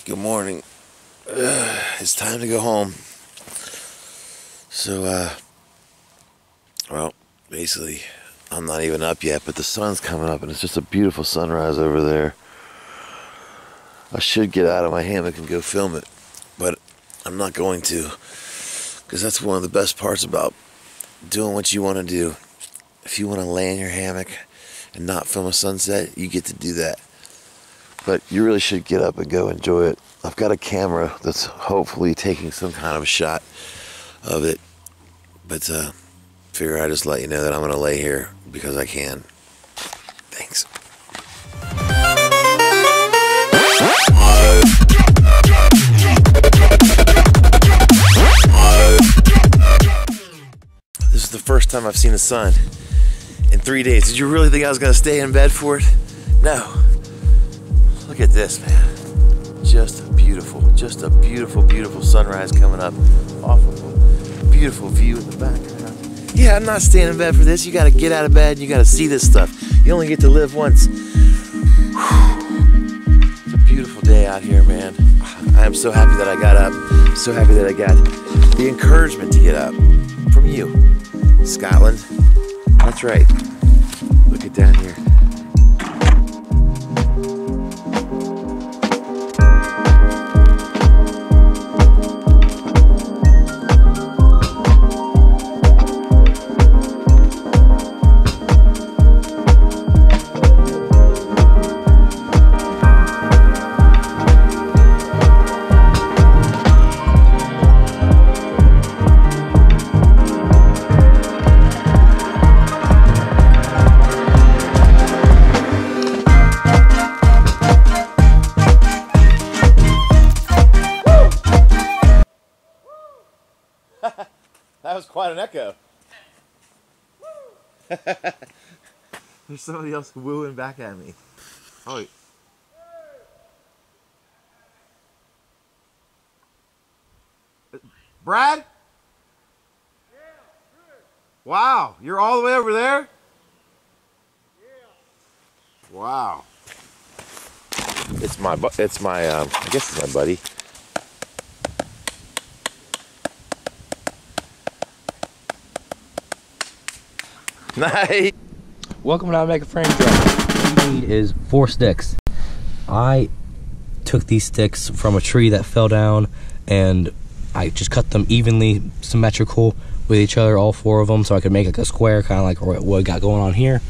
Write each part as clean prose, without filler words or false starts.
Good morning. It's time to go home. So, well, basically, I'm not even up yet, but the sun's coming up, and it's just a beautiful sunrise over there. I should get out of my hammock and go film it, but I'm not going to, because that's one of the best parts about doing what you want to do. If you want to lay in your hammock and not film a sunset, you get to do that. But you really should get up and go enjoy it. I've got a camera that's hopefully taking some kind of a shot of it. But figure I'd just let you know that I'm going to lay here because I can. Thanks. This is the first time I've seen the sun in 3 days. Did you really think I was going to stay in bed for it? No. Look at this, man. Just a beautiful, beautiful sunrise coming up off of a beautiful view in the background. Yeah, I'm not staying in bed for this. You gotta get out of bed and you gotta see this stuff. You only get to live once. It's a beautiful day out here, man. I am so happy that I got up. So happy that I got the encouragement to get up from you. Scotland. That's right. Look at down here. That was quite an echo. There's somebody else wooing back at me. Oh, wait. Brad? Yeah, good. Wow, you're all the way over there? Yeah. Wow. It's my I guess it's my buddy. Nice. Welcome to How to Make a Frame Drum. What you need is 4 sticks. I took these sticks from a tree that fell down and I just cut them evenly symmetrical with each other, all 4 of them, so I could make like a square, kind of like what we got going on here.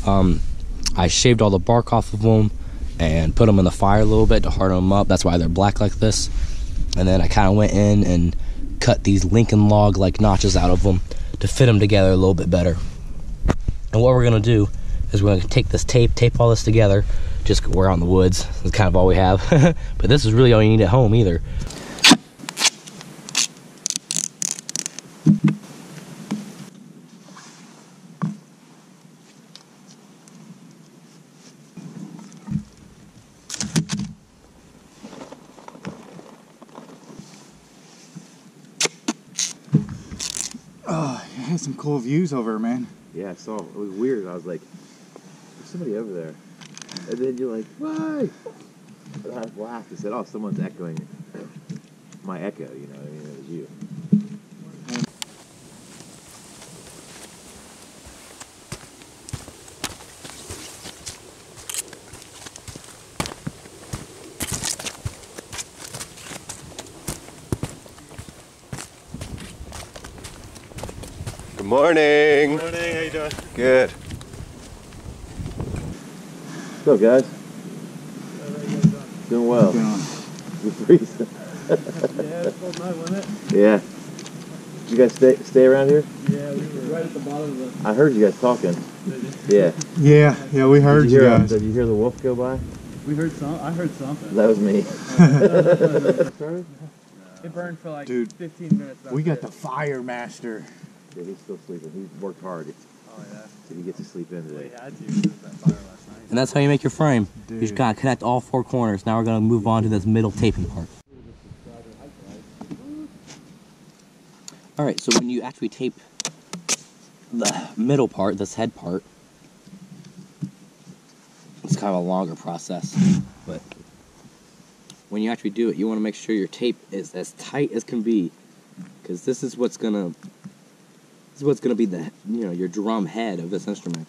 I shaved all the bark off of them and put them in the fire a little bit to harden them up. That's why they're black like this. And then I kind of went in and cut these Lincoln log like notches out of them to fit them together a little bit better. And what we're gonna do is we're gonna take this tape all this together. Just we're out in the woods. That's kind of all we have. But this is really all you need at home either. Oh, you had some cool views over there, man. Yeah, I saw. It was weird. I was like, there's somebody over there. And then you're like, why? And I laughed and said, oh, someone's echoing my echo, you know what I mean? It was you. Good morning. Good morning, how you doing? Good. What's up, guys? Doing well. You're freezing. Yeah, it's cold night, wasn't it? Yeah. You guys stay around here? Yeah, we were right at the bottom of the... I heard you guys talking. Yeah. Yeah, we heard you guys. Did you hear the wolf go by? We heard some. I heard something. That was me. It burned for like Dude, 15 minutes. We got the fire master. Yeah, he's still sleeping. He worked hard. Oh, yeah. So he gets to sleep in today. We had to because of that fire last night. And that's how you make your frame. Dude. You just gotta connect all 4 corners. Now we're gonna move on to this middle taping part. Alright, so when you actually tape the middle part, this head part, it's kind of a longer process, but when you actually do it, you want to make sure your tape is as tight as can be, because this is what's gonna be the your drum head of this instrument.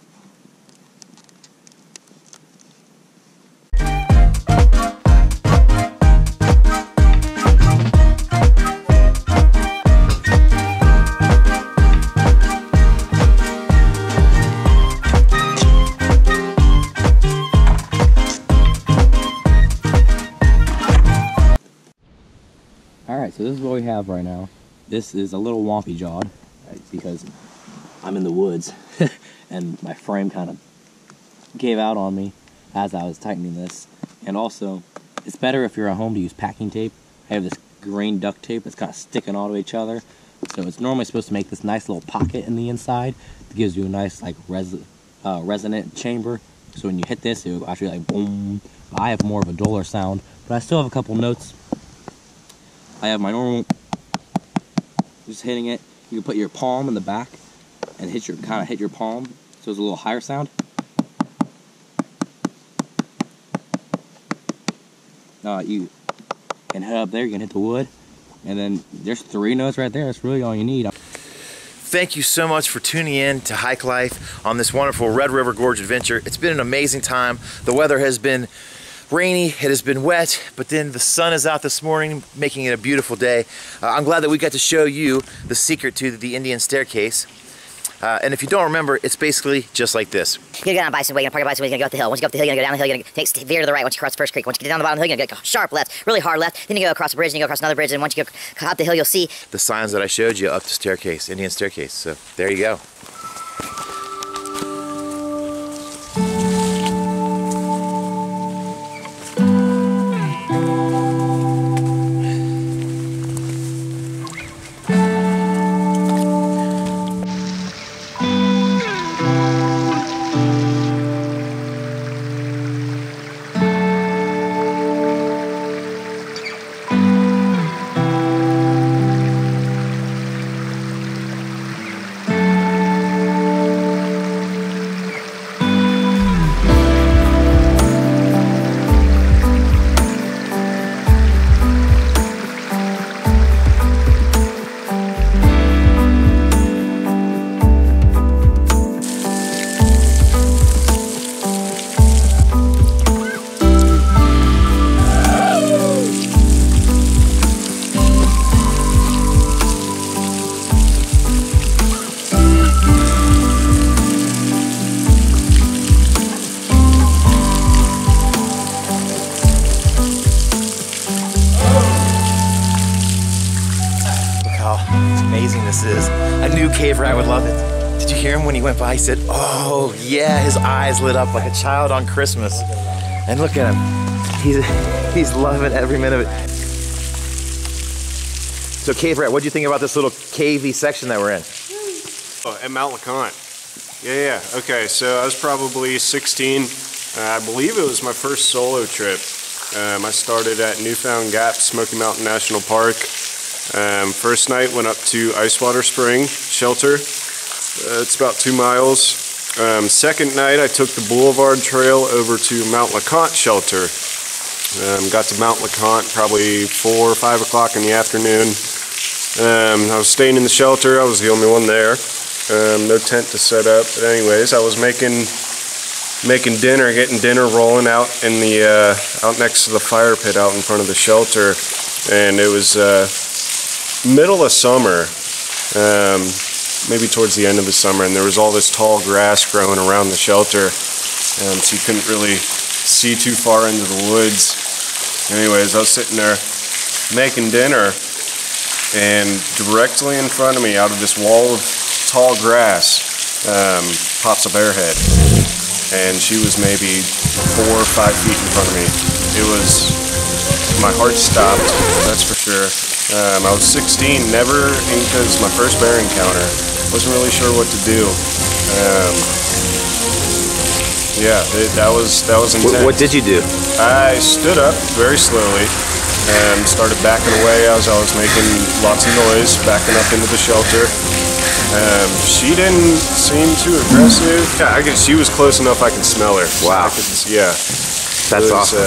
Alright, so this is what we have right now. This is a little wonky jawed, right, because I'm in the woods and my frame kind of gave out on me as I was tightening this. And also, it's better if you're at home to use packing tape. I have this grain duct tape that's kind of sticking all to each other. So it's normally supposed to make this nice little pocket in the inside. It gives you a nice like resonant chamber. So when you hit this, it will actually like boom. I have more of a duller sound, but I still have a couple notes. I have my normal, just hitting it. You can put your palm in the back and kind of hit your palm, so it's a little higher sound. You can hit up there, you can hit the wood, and then there's 3 notes right there. That's really all you need. Thank you so much for tuning in to Hike Life on this wonderful Red River Gorge adventure. It's been an amazing time. The weather has been rainy, it has been wet, but then the sun is out this morning, making it a beautiful day. I'm glad that we got to show you the secret to the Indian staircase. And if you don't remember, it's basically just like this. You're gonna go down a bison way, you're gonna park a bison way, you're gonna go up the hill. Once you go up the hill, you're gonna go down the hill, you're gonna veer to the right once you cross the first creek. Once you get down the bottom of the hill, you're gonna go sharp left, really hard left. Then you go across the bridge, and you go across another bridge, and once you go up the hill, you'll see the signs that I showed you up the staircase, Indian staircase. So there you go. This is. I knew Cave Rat would love it. Did you hear him when he went by? He said, oh yeah, his eyes lit up like a child on Christmas. And look at him. He's loving every minute of it. So Cave Rat, what do you think about this little cavey section that we're in? Oh, at Mount LeConte. Yeah. Okay, so I was probably 16. I believe it was my first solo trip. I started at Newfound Gap, Smoky Mountain National Park. First night went up to Icewater Spring Shelter. It's about 2 miles. Second night I took the Boulevard Trail over to Mount LeConte Shelter. Got to Mount LeConte probably 4 or 5 o'clock in the afternoon. I was staying in the shelter. I was the only one there. No tent to set up. But anyways, I was making dinner, getting dinner rolling out in the out next to the fire pit out in front of the shelter, and it was middle of summer, maybe towards the end of the summer, and there was all this tall grass growing around the shelter, so you couldn't really see too far into the woods. Anyways, I was sitting there making dinner, and directly in front of me, out of this wall of tall grass, pops a bear head. And she was maybe 4 or 5 feet in front of me. It was, my heart stopped, that's for sure. I was 16, because my first bear encounter, wasn't really sure what to do. Yeah, that was intense. What did you do? I stood up very slowly and started backing away as I was making lots of noise, backing up into the shelter. She didn't seem too aggressive. Yeah, she was close enough I could smell her. Wow. Yeah. That's awesome.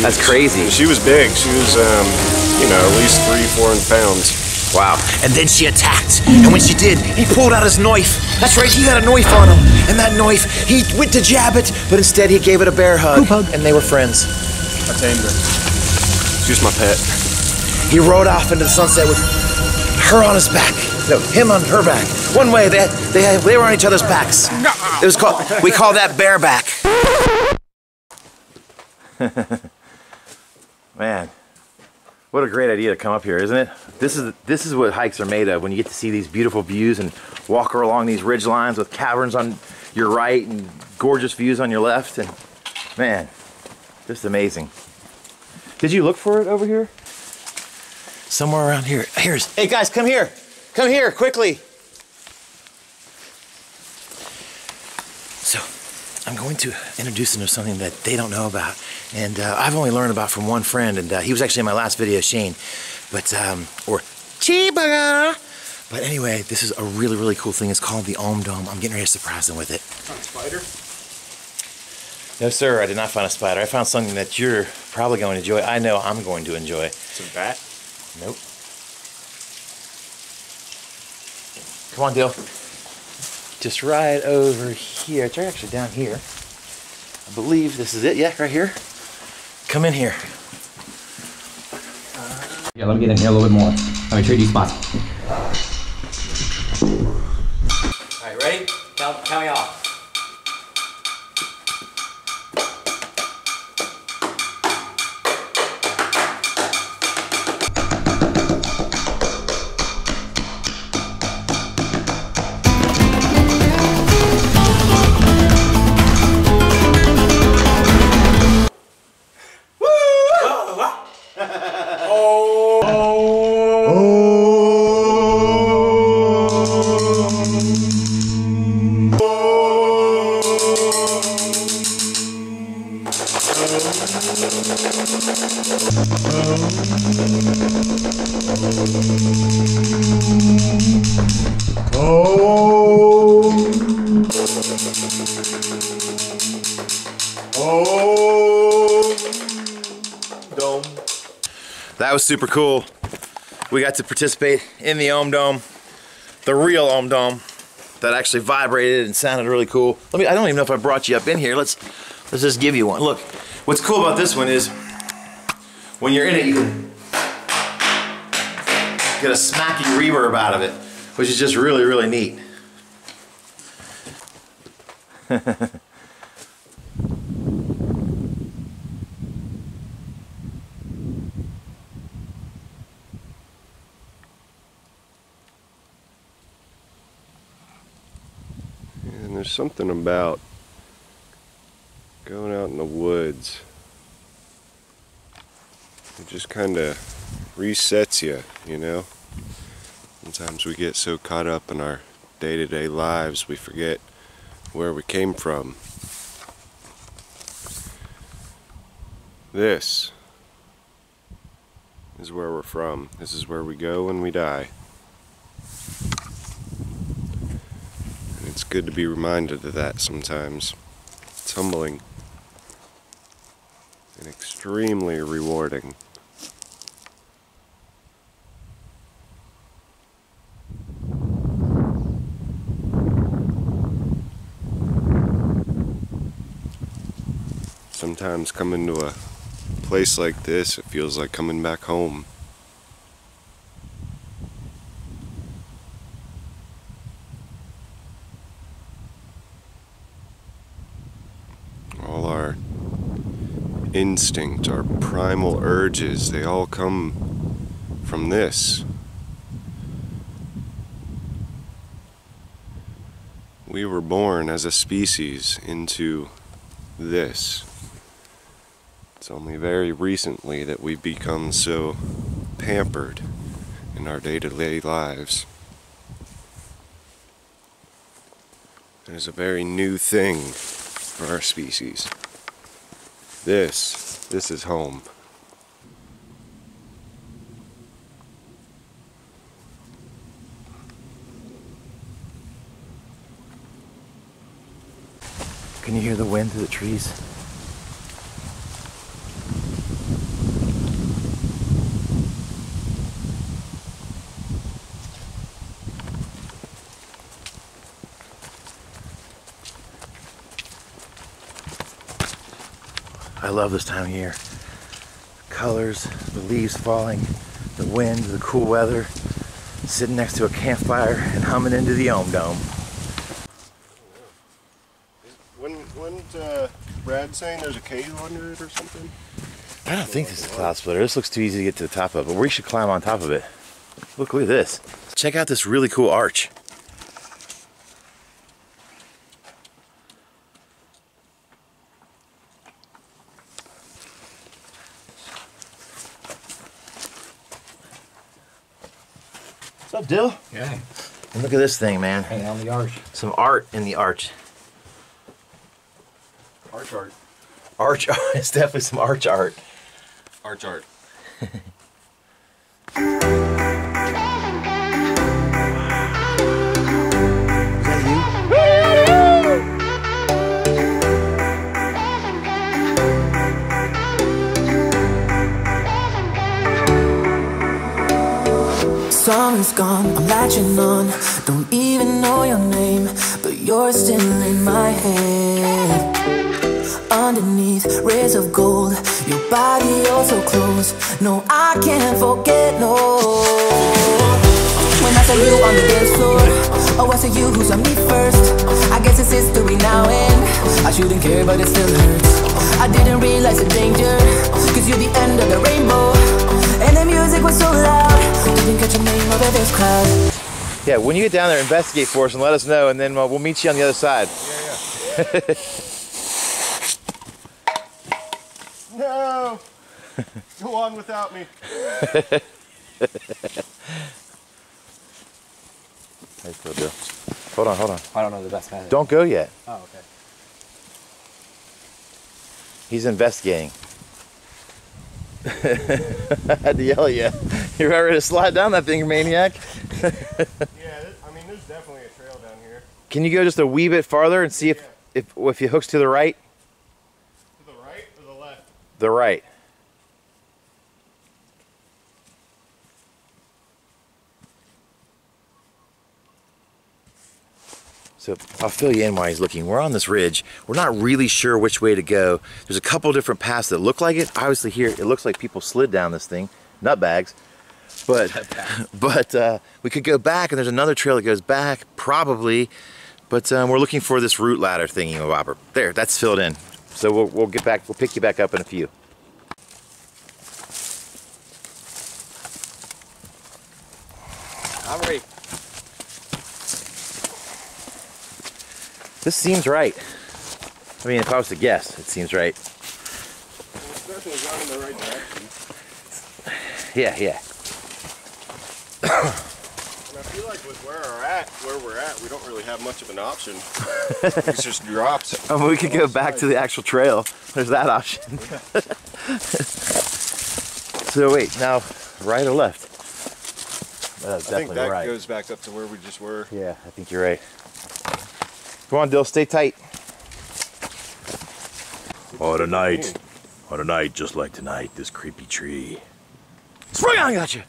That's crazy. She was big. She was, you know, at least 300-400 pounds. Wow. And then she attacked. And when she did, he pulled out his knife. That's right, he had a knife on him. And that knife, he went to jab it, but instead he gave it a bear hug. And they were friends. I tamed her. She's my pet. He rode off into the sunset with her on his back. No, him on her back. One way, they were on each other's backs. It was called, we call that bareback. Man, what a great idea to come up here, isn't it? This is what hikes are made of, when you get to see these beautiful views and walk along these ridge lines with caverns on your right and gorgeous views on your left. And man, just amazing. Did you look for it over here? Somewhere around here. Hey guys, come here. Come here, quickly. So, I'm going to introduce them to something that they don't know about. And I've only learned about from one friend, and he was actually in my last video, Shane. But, or Chiba. But anyway, this is a really, really cool thing. It's called the Ohm Dome. I'm getting ready to surprise them with it. Found a spider? No, sir, I did not find a spider. I found something that you're probably going to enjoy. I know I'm going to enjoy. It's a bat? Nope. Come on, Dill. Just right over here. It's actually down here. I believe this is it. Yeah, right here. Come in here. Yeah, let me get in here a little bit more. Let me trade these spots. All right, ready? Count me off. That was super cool. We got to participate in the Ohm Dome, the real Ohm Dome that actually vibrated and sounded really cool. I don't even know if I brought you up in here. Let's just give you one. Look, what's cool about this one is when you're in it, you can get a smacky reverb out of it, which is just really, really neat. There's something about going out in the woods. It just kind of resets you, you know? Sometimes we get so caught up in our day-to-day lives we forget where we came from. This is where we're from. This is where we go when we die. It's good to be reminded of that sometimes. It's humbling and extremely rewarding. Sometimes coming to a place like this, it feels like coming back home. All our instinct, our primal urges, they all come from this. We were born as a species into this. It's only very recently that we've become so pampered in our day-to-day lives. It is a very new thing for our species. This is home. Can you hear the wind through the trees? I love this time of year. Colors, the leaves falling, the wind, the cool weather, sitting next to a campfire and humming into the Ohm Dome. Wasn't Brad saying there's a cave under it or something? I don't think this is a cloud splitter. This looks too easy to get to the top of, but we should climb on top of it. Look at this. Check out this really cool arch. What's up, Dill? Yeah. And look at this thing, man. Hang on the arch. Some art in the arch. Arch art. Arch art. It's definitely some arch art. Arch art. Summer's gone, I'm latching on. Don't even know your name, but you're still in my head. Underneath rays of gold, your body oh so close. No, I can't forget, no. When I say you on the dance floor, oh I say you who's on me first. I guess it's history now and I shouldn't care but it still hurts. I didn't realize the danger, cause you're the end of the rainbow. And the music was so loud, didn't catch your name over this crowd. Yeah, when you get down there, investigate for us and let us know, and then we'll meet you on the other side. Yeah. No! Go on without me. How you feel, Bill? Hold on. I don't know the best method. Don't go yet. Oh, okay. He's investigating. I had to yell at you. You're ready to slide down that thing, maniac. Yeah, I mean, there's definitely a trail down here. Can you go just a wee bit farther and see if it hooks to the right? To the right or the left? The right. So I'll fill you in while he's looking. We're on this ridge. We're not really sure which way to go. There's a couple different paths that look like it. Obviously here, it looks like people slid down this thing, nut bags. But we could go back, and there's another trail that goes back, probably. But we're looking for this root ladder thingy, bobber. There, that's filled in. So we'll get back. We'll pick you back up in a few. I'm ready. This seems right. I mean, if I was to guess, it seems right. Well, it's definitely going in the right direction. Yeah. And I feel like with where we're at, we don't really have much of an option. It's just drops. We could go back to the actual trail. There's that option. So wait, now right or left? That's I think definitely that right. goes back up to where we just were. Yeah, I think you're right. Come on, Dill, stay tight. On a night just like tonight, this creepy tree. Spring on, gotcha!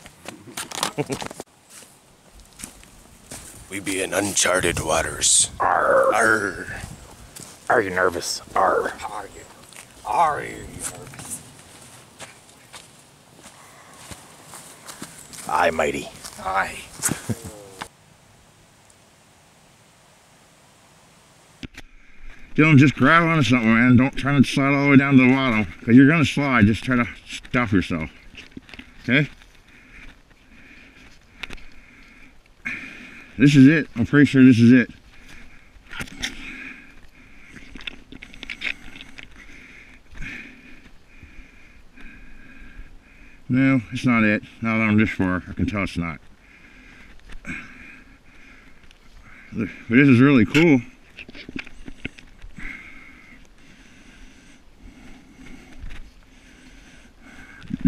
We be in uncharted waters. Arr. Arr. Are you nervous? Arr. Are you nervous? Aye, mighty. Aye. Dylan, just grab onto something, man. Don't try to slide all the way down to the bottom, because you're going to slide. Just try to stop yourself. Okay? This is it. I'm pretty sure this is it. No, it's not it. Now that I'm this far, I can tell it's not. But this is really cool.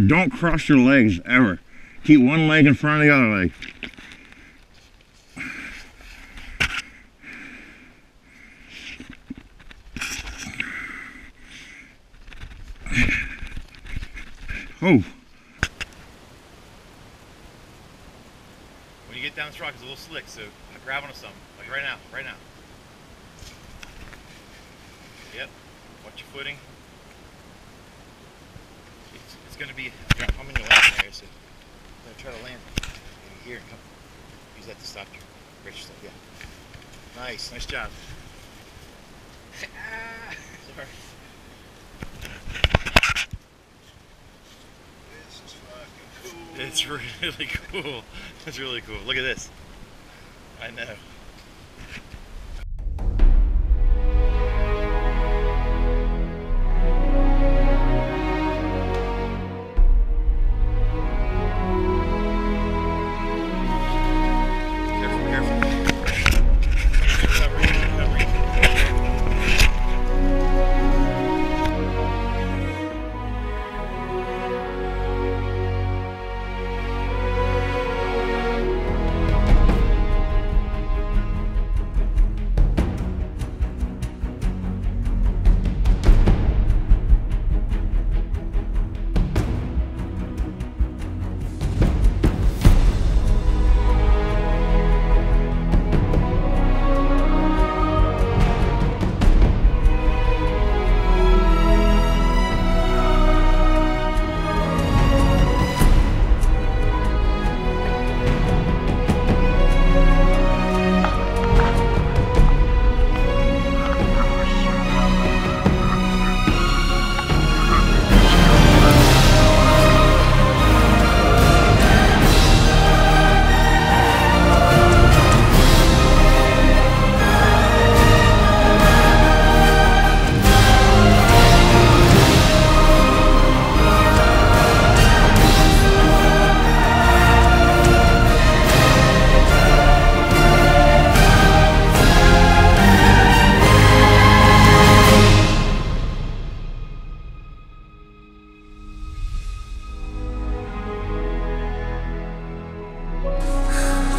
Don't cross your legs ever. Keep one leg in front of the other leg. Oh. When you get down this rock, it's a little slick, so grab onto something. Like right now. Yep. Watch your footing. going to be, I'm in your landing area, so I'm going to try to land here and come. Use that to stop your rich stuff, yeah. Nice, nice job. Sorry. This is fucking cool. It's really cool. It's really cool. Look at this. I know.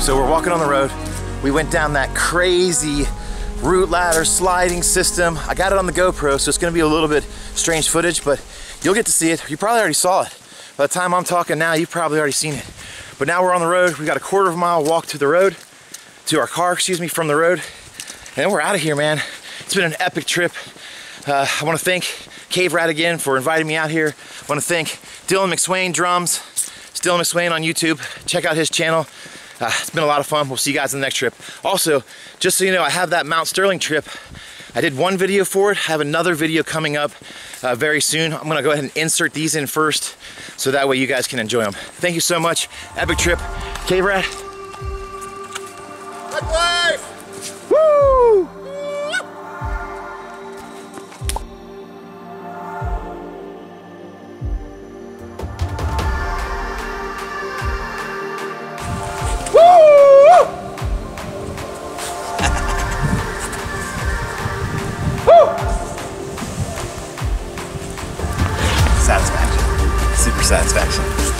So we're walking on the road. We went down that crazy root ladder sliding system. I got it on the GoPro, so it's gonna be a little bit strange footage, but you'll get to see it. You probably already saw it. By the time I'm talking now, you've probably already seen it. But now we're on the road. We got a quarter of a mile walk to the road, to our car, excuse me, from the road. And then we're out of here, man. It's been an epic trip. I wanna thank Cave Rat again for inviting me out here. I wanna thank Dylan McSwain Drums. It's Dylan McSwain on YouTube. Check out his channel. It's been a lot of fun. We'll see you guys on the next trip. Also, just so you know, I have that Mount Sterling trip. I did one video for it. I have another video coming up very soon. I'm gonna go ahead and insert these in first, so that way you guys can enjoy them. Thank you so much. Epic trip. Cave Rat. High five! Woo! Satisfaction. Super satisfaction.